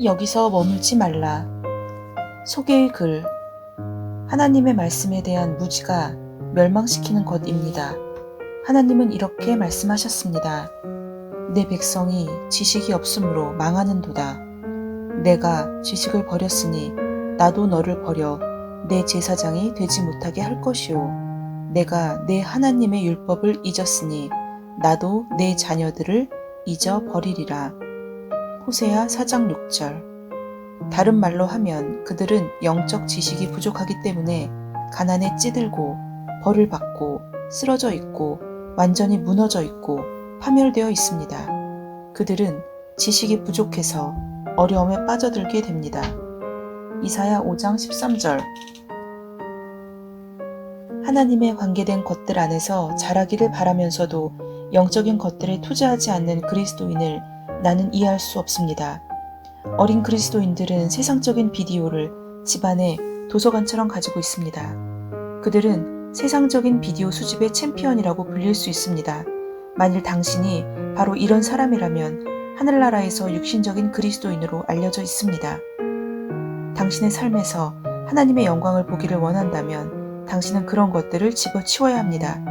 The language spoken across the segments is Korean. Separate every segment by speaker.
Speaker 1: 여기서 머물지 말라. 소개의 글. 하나님의 말씀에 대한 무지가 멸망시키는 것입니다. 하나님은 이렇게 말씀하셨습니다. 내 백성이 지식이 없으므로 망하는도다. 내가 지식을 버렸으니 나도 너를 버려 내 제사장이 되지 못하게 할 것이요. 내가 내 하나님의 율법을 잊었으니 나도 내 자녀들을 잊어버리리라. 호세아 4장 6절. 다른 말로 하면 그들은 영적 지식이 부족하기 때문에 가난에 찌들고 벌을 받고 쓰러져 있고 완전히 무너져 있고 파멸되어 있습니다. 그들은 지식이 부족해서 어려움에 빠져들게 됩니다. 이사야 5장 13절. 하나님의 관계된 것들 안에서 자라기를 바라면서도 영적인 것들에 투자하지 않는 그리스도인을 나는 이해할 수 없습니다. 어린 그리스도인들은 세상적인 비디오를 집안에 도서관처럼 가지고 있습니다. 그들은 세상적인 비디오 수집의 챔피언이라고 불릴 수 있습니다. 만일 당신이 바로 이런 사람이라면 하늘나라에서 육신적인 그리스도인으로 알려져 있습니다. 당신의 삶에서 하나님의 영광을 보기를 원한다면 당신은 그런 것들을 집어치워야 합니다.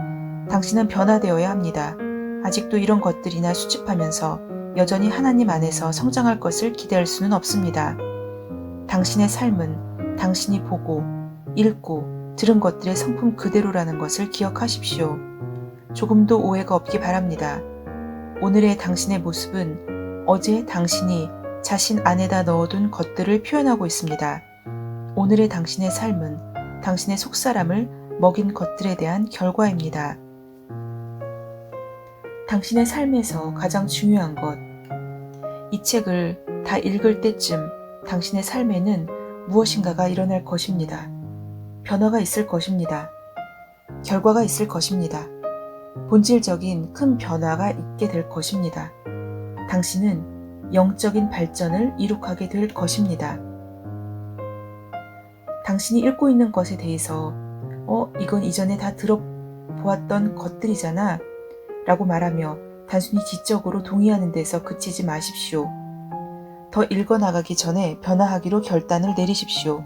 Speaker 1: 당신은 변화되어야 합니다. 아직도 이런 것들이나 수집하면서 여전히 하나님 안에서 성장할 것을 기대할 수는 없습니다. 당신의 삶은 당신이 보고, 읽고, 들은 것들의 성품 그대로라는 것을 기억하십시오. 조금도 오해가 없기 바랍니다. 오늘의 당신의 모습은 어제 당신이 자신 안에다 넣어둔 것들을 표현하고 있습니다. 오늘의 당신의 삶은 당신의 속사람을 먹인 것들에 대한 결과입니다. 당신의 삶에서 가장 중요한 것. 이 책을 다 읽을 때쯤 당신의 삶에는 무엇인가가 일어날 것입니다. 변화가 있을 것입니다. 결과가 있을 것입니다. 본질적인 큰 변화가 있게 될 것입니다. 당신은 영적인 발전을 이룩하게 될 것입니다. 당신이 읽고 있는 것에 대해서 이건 이전에 다 들어보았던 것들이잖아 라고 말하며 단순히 지적으로 동의하는 데서 그치지 마십시오. 더 읽어나가기 전에 변화하기로 결단을 내리십시오.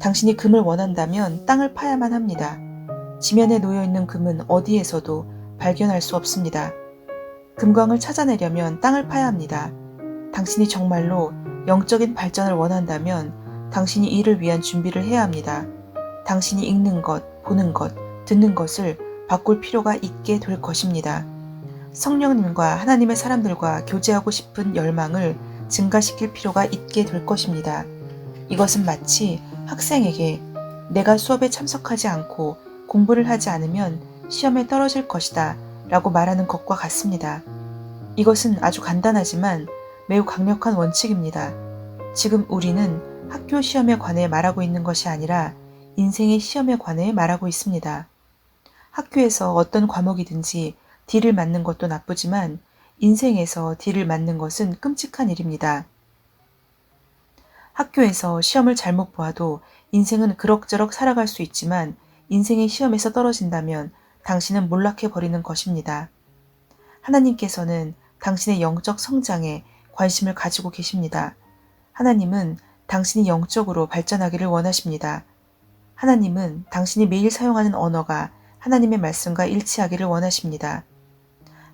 Speaker 1: 당신이 금을 원한다면 땅을 파야만 합니다. 지면에 놓여있는 금은 어디에서도 발견할 수 없습니다. 금광을 찾아내려면 땅을 파야 합니다. 당신이 정말로 영적인 발전을 원한다면 당신이 이를 위한 준비를 해야 합니다. 당신이 읽는 것, 보는 것, 듣는 것을 바꿀 필요가 있게 될 것입니다. 성령님과 하나님의 사람들과 교제하고 싶은 열망을 증가시킬 필요가 있게 될 것입니다. 이것은 마치 학생에게 내가 수업에 참석하지 않고 공부를 하지 않으면 시험에 떨어질 것이다 라고 말하는 것과 같습니다. 이것은 아주 간단하지만 매우 강력한 원칙입니다. 지금 우리는 학교 시험에 관해 말하고 있는 것이 아니라 인생의 시험에 관해 말하고 있습니다. 학교에서 어떤 과목이든지 D를 맞는 것도 나쁘지만 인생에서 D를 맞는 것은 끔찍한 일입니다. 학교에서 시험을 잘못 보아도 인생은 그럭저럭 살아갈 수 있지만 인생의 시험에서 떨어진다면 당신은 몰락해버리는 것입니다. 하나님께서는 당신의 영적 성장에 관심을 가지고 계십니다. 하나님은 당신이 영적으로 발전하기를 원하십니다. 하나님은 당신이 매일 사용하는 언어가 하나님의 말씀과 일치하기를 원하십니다.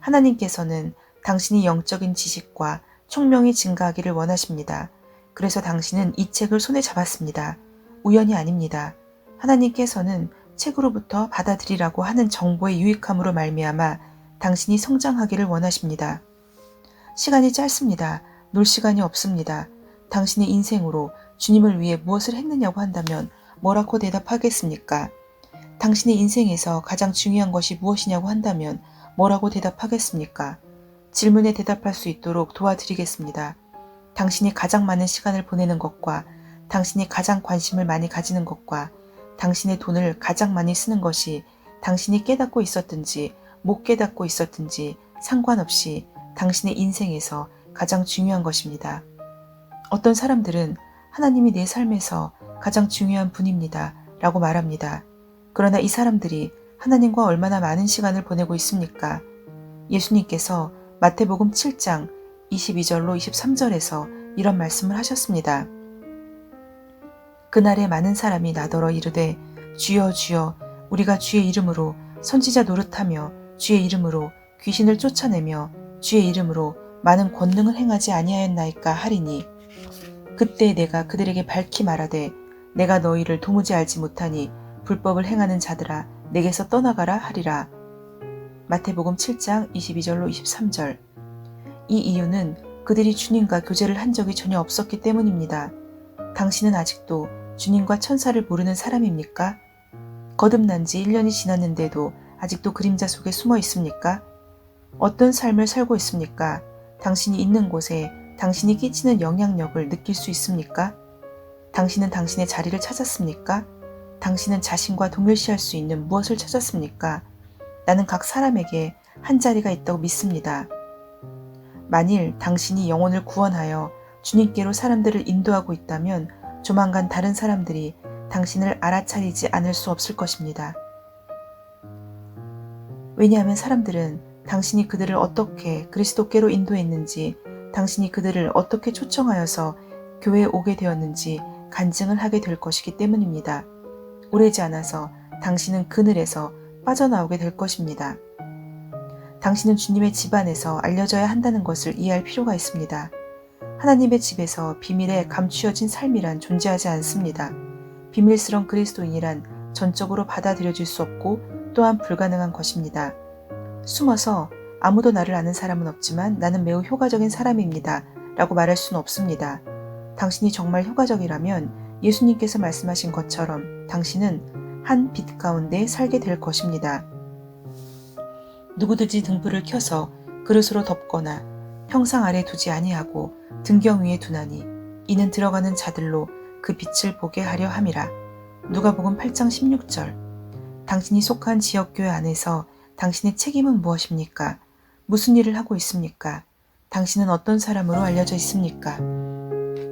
Speaker 1: 하나님께서는 당신이 영적인 지식과 총명이 증가하기를 원하십니다. 그래서 당신은 이 책을 손에 잡았습니다. 우연이 아닙니다. 하나님께서는 책으로부터 받아들이라고 하는 정보의 유익함으로 말미암아 당신이 성장하기를 원하십니다. 시간이 짧습니다. 놀 시간이 없습니다. 당신의 인생으로 주님을 위해 무엇을 했느냐고 한다면 뭐라고 대답하겠습니까? 당신의 인생에서 가장 중요한 것이 무엇이냐고 한다면 뭐라고 대답하겠습니까? 질문에 대답할 수 있도록 도와드리겠습니다. 당신이 가장 많은 시간을 보내는 것과 당신이 가장 관심을 많이 가지는 것과 당신의 돈을 가장 많이 쓰는 것이 당신이 깨닫고 있었든지 못 깨닫고 있었든지 상관없이 당신의 인생에서 가장 중요한 것입니다. 어떤 사람들은 하나님이 내 삶에서 가장 중요한 분입니다 라고 말합니다. 그러나 이 사람들이 하나님과 얼마나 많은 시간을 보내고 있습니까? 예수님께서 마태복음 7장 22절로 23절에서 이런 말씀을 하셨습니다. 그날에 많은 사람이 나더러 이르되 주여 주여 우리가 주의 이름으로 선지자 노릇하며 주의 이름으로 귀신을 쫓아내며 주의 이름으로 많은 권능을 행하지 아니하였나이까 하리니 그때 내가 그들에게 밝히 말하되 내가 너희를 도무지 알지 못하니 불법을 행하는 자들아 내게서 떠나가라 하리라. 마태복음 7장 22절로 23절. 이 이유는 그들이 주님과 교제를 한 적이 전혀 없었기 때문입니다. 당신은 아직도 주님과 천사를 모르는 사람입니까? 거듭난 지 1년이 지났는데도 아직도 그림자 속에 숨어 있습니까? 어떤 삶을 살고 있습니까? 당신이 있는 곳에 당신이 끼치는 영향력을 느낄 수 있습니까? 당신은 당신의 자리를 찾았습니까? 당신은 자신과 동일시할 수 있는 무엇을 찾았습니까? 나는 각 사람에게 한 자리가 있다고 믿습니다. 만일 당신이 영혼을 구원하여 주님께로 사람들을 인도하고 있다면 조만간 다른 사람들이 당신을 알아차리지 않을 수 없을 것입니다. 왜냐하면 사람들은 당신이 그들을 어떻게 그리스도께로 인도했는지, 당신이 그들을 어떻게 초청하여서 교회에 오게 되었는지 간증을 하게 될 것이기 때문입니다. 오래지 않아서 당신은 그늘에서 빠져나오게 될 것입니다. 당신은 주님의 집안에서 알려져야 한다는 것을 이해할 필요가 있습니다. 하나님의 집에서 비밀에 감추어진 삶이란 존재하지 않습니다. 비밀스러운 그리스도인이란 전적으로 받아들여질 수 없고 또한 불가능한 것입니다. 숨어서 아무도 나를 아는 사람은 없지만 나는 매우 효과적인 사람입니다. 라고 말할 수는 없습니다. 당신이 정말 효과적이라면 예수님께서 말씀하신 것처럼 당신은 한 빛 가운데 살게 될 것입니다. 누구든지 등불을 켜서 그릇으로 덮거나 평상 아래 두지 아니하고 등경 위에 두나니 이는 들어가는 자들로 그 빛을 보게 하려 함이라. 누가복음 8장 16절. 당신이 속한 지역교회 안에서 당신의 책임은 무엇입니까? 무슨 일을 하고 있습니까? 당신은 어떤 사람으로 알려져 있습니까?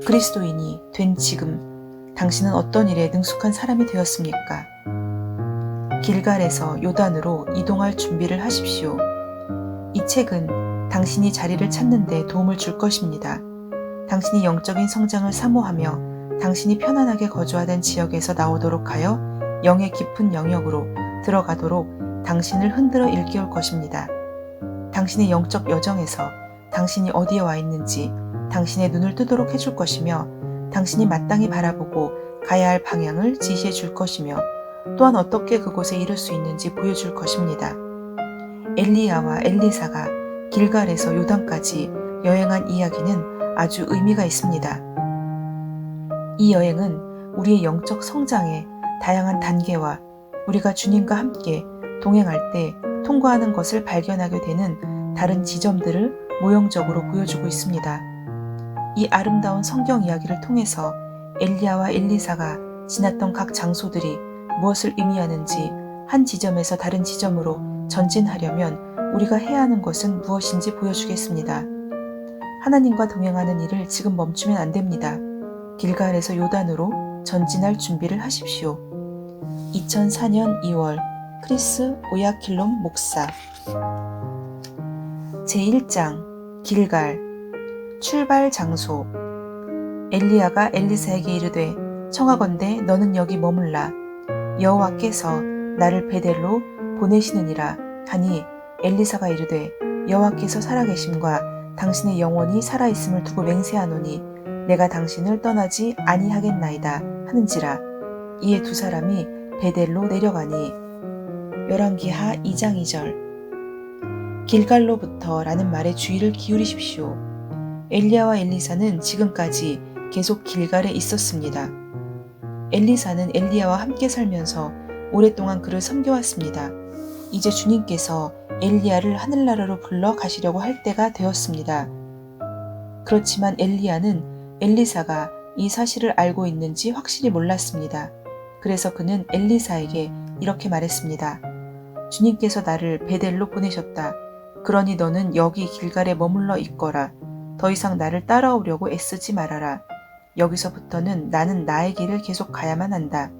Speaker 1: 그리스도인이 된 지금 당신은 어떤 일에 능숙한 사람이 되었습니까? 길갈에서 요단으로 이동할 준비를 하십시오. 이 책은 당신이 자리를 찾는 데 도움을 줄 것입니다. 당신이 영적인 성장을 사모하며 당신이 편안하게 거주하던 지역에서 나오도록 하여 영의 깊은 영역으로 들어가도록 당신을 흔들어 일깨울 것입니다. 당신의 영적 여정에서 당신이 어디에 와 있는지 당신의 눈을 뜨도록 해줄 것이며 당신이 마땅히 바라보고 가야 할 방향을 지시해 줄 것이며 또한 어떻게 그곳에 이를 수 있는지 보여줄 것입니다. 엘리야와 엘리사가 길갈에서 요단까지 여행한 이야기는 아주 의미가 있습니다. 이 여행은 우리의 영적 성장의 다양한 단계와 우리가 주님과 함께 동행할 때 통과하는 것을 발견하게 되는 다른 지점들을 모형적으로 보여주고 있습니다. 이 아름다운 성경 이야기를 통해서 엘리야와 엘리사가 지났던 각 장소들이 무엇을 의미하는지 한 지점에서 다른 지점으로 전진하려면 우리가 해야 하는 것은 무엇인지 보여주겠습니다. 하나님과 동행하는 일을 지금 멈추면 안 됩니다. 길갈에서 요단으로 전진할 준비를 하십시오. 2004년 2월 크리스 오야킬롬 목사. 제1장 길갈. 출발 장소. 엘리야가 엘리사에게 이르되 청하건대 너는 여기 머물라. 여호와께서 나를 베델로 보내시느니라 하니 엘리사가 이르되 여호와께서 살아계심과 당신의 영혼이 살아있음을 두고 맹세하노니 내가 당신을 떠나지 아니하겠나이다 하는지라. 이에 두 사람이 베델로 내려가니 열왕기하 2장 2절. 길갈로부터 라는 말에 주의를 기울이십시오. 엘리야와 엘리사는 지금까지 계속 길갈에 있었습니다. 엘리사는 엘리야와 함께 살면서 오랫동안 그를 섬겨왔습니다. 이제 주님께서 엘리야를 하늘나라로 불러 가시려고 할 때가 되었습니다. 그렇지만 엘리야는 엘리사가 이 사실을 알고 있는지 확실히 몰랐습니다. 그래서 그는 엘리사에게 이렇게 말했습니다. 주님께서 나를 베델로 보내셨다. 그러니 너는 여기 길갈에 머물러 있거라. 더 이상 나를 따라오려고 애쓰지 말아라. 여기서부터는 나는 나의 길을 계속 가야만 한다.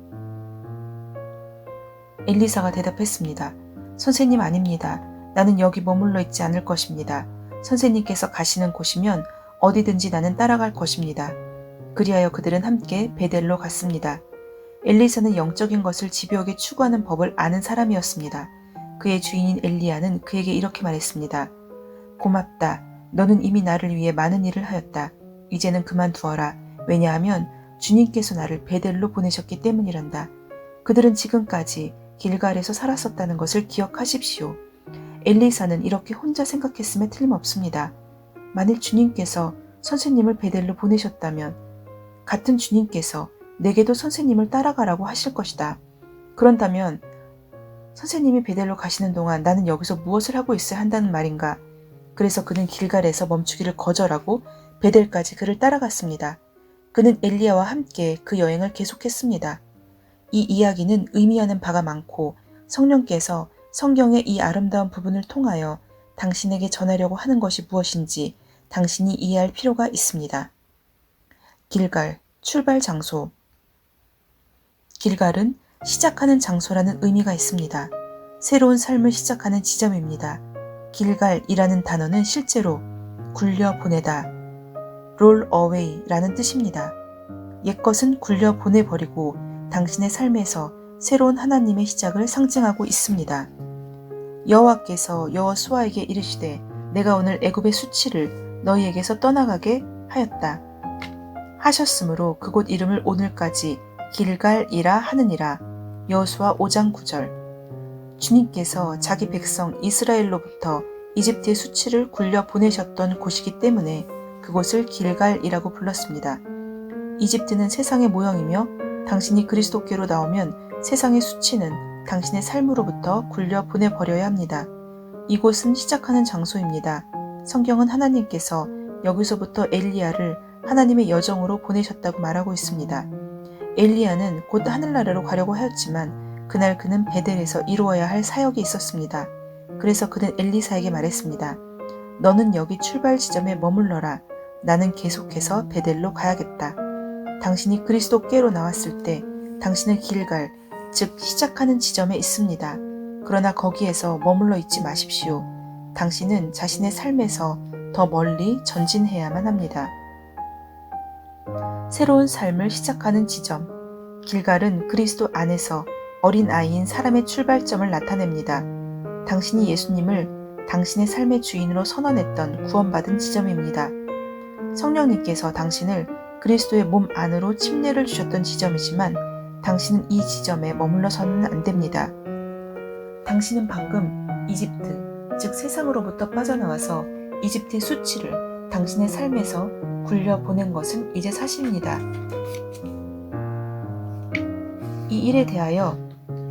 Speaker 1: 엘리사가 대답했습니다. 선생님 아닙니다. 나는 여기 머물러 있지 않을 것입니다. 선생님께서 가시는 곳이면 어디든지 나는 따라갈 것입니다. 그리하여 그들은 함께 베델로 갔습니다. 엘리사는 영적인 것을 집요하게 추구하는 법을 아는 사람이었습니다. 그의 주인인 엘리야는 그에게 이렇게 말했습니다. 고맙다. 너는 이미 나를 위해 많은 일을 하였다. 이제는 그만두어라. 왜냐하면 주님께서 나를 베델로 보내셨기 때문이란다. 그들은 지금까지 길갈에서 살았었다는 것을 기억하십시오. 엘리사는 이렇게 혼자 생각했음에 틀림없습니다. 만일 주님께서 선생님을 베델로 보내셨다면 같은 주님께서 내게도 선생님을 따라가라고 하실 것이다. 그런다면 선생님이 베델로 가시는 동안 나는 여기서 무엇을 하고 있어야 한다는 말인가? 그래서 그는 길갈에서 멈추기를 거절하고 베델까지 그를 따라갔습니다. 그는 엘리야와 함께 그 여행을 계속했습니다. 이 이야기는 의미하는 바가 많고 성령께서 성경의 이 아름다운 부분을 통하여 당신에게 전하려고 하는 것이 무엇인지 당신이 이해할 필요가 있습니다. 길갈, 출발 장소. 길갈은 시작하는 장소라는 의미가 있습니다. 새로운 삶을 시작하는 지점입니다. 길갈이라는 단어는 실제로 굴려 보내다, roll away라는 뜻입니다. 옛것은 굴려 보내버리고 당신의 삶에서 새로운 하나님의 시작을 상징하고 있습니다. 여호와께서 여호수아에게 이르시되 내가 오늘 애굽의 수치를 너희에게서 떠나가게 하였다 하셨으므로 그곳 이름을 오늘까지 길갈이라 하느니라. 여호수아 5장 9절. 주님께서 자기 백성 이스라엘로부터 이집트의 수치를 굴려 보내셨던 곳이기 때문에 그곳을 길갈이라고 불렀습니다. 이집트는 세상의 모형이며 당신이 그리스도께로 나오면 세상의 수치는 당신의 삶으로부터 굴려 보내버려야 합니다. 이곳은 시작하는 장소입니다. 성경은 하나님께서 여기서부터 엘리야를 하나님의 여정으로 보내셨다고 말하고 있습니다. 엘리야는 곧 하늘나라로 가려고 하였지만 그날 그는 베델에서 이루어야 할 사역이 있었습니다. 그래서 그는 엘리사에게 말했습니다. 너는 여기 출발 지점에 머물러라. 나는 계속해서 베델로 가야겠다. 당신이 그리스도께로 나왔을 때 당신은 길갈, 즉 시작하는 지점에 있습니다. 그러나 거기에서 머물러 있지 마십시오. 당신은 자신의 삶에서 더 멀리 전진해야만 합니다. 새로운 삶을 시작하는 지점. 길갈은 그리스도 안에서 어린 아이인 사람의 출발점을 나타냅니다. 당신이 예수님을 당신의 삶의 주인으로 선언했던 구원받은 지점입니다. 성령님께서 당신을 그리스도의 몸 안으로 침례를 주셨던 지점이지만 당신은 이 지점에 머물러서는 안 됩니다. 당신은 방금 이집트, 즉 세상으로부터 빠져나와서 이집트의 수치를 당신의 삶에서 굴려 보낸 것은 이제 사실입니다. 이 일에 대하여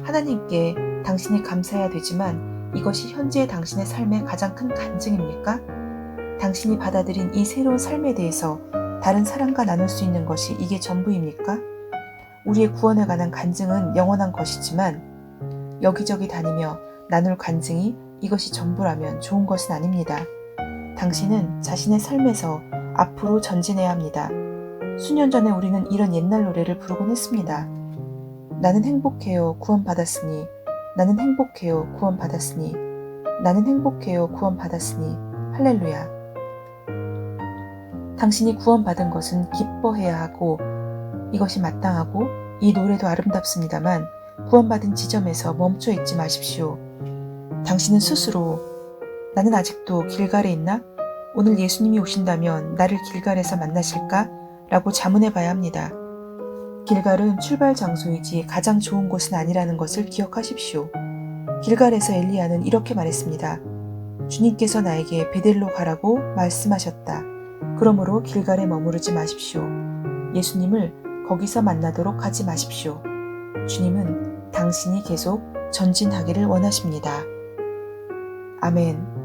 Speaker 1: 하나님께 당신이 감사해야 되지만 이것이 현재의 당신의 삶의 가장 큰 간증입니까? 당신이 받아들인 이 새로운 삶에 대해서 다른 사람과 나눌 수 있는 것이 이게 전부입니까? 우리의 구원에 관한 간증은 영원한 것이지만 여기저기 다니며 나눌 간증이 이것이 전부라면 좋은 것은 아닙니다. 당신은 자신의 삶에서 앞으로 전진해야 합니다. 수년 전에 우리는 이런 옛날 노래를 부르곤 했습니다. 나는 행복해요 구원받았으니 나는 행복해요 구원받았으니 나는 행복해요 구원받았으니 할렐루야. 당신이 구원받은 것은 기뻐해야 하고 이것이 마땅하고 이 노래도 아름답습니다만 구원받은 지점에서 멈춰 있지 마십시오. 당신은 스스로 나는 아직도 길갈에 있나? 오늘 예수님이 오신다면 나를 길갈에서 만나실까? 라고 자문해 봐야 합니다. 길갈은 출발 장소이지 가장 좋은 곳은 아니라는 것을 기억하십시오. 길갈에서 엘리야는 이렇게 말했습니다. 주님께서 나에게 베델로 가라고 말씀하셨다. 그러므로 길갈에 머무르지 마십시오. 예수님을 거기서 만나도록 하지 마십시오. 주님은 당신이 계속 전진하기를 원하십니다. 아멘.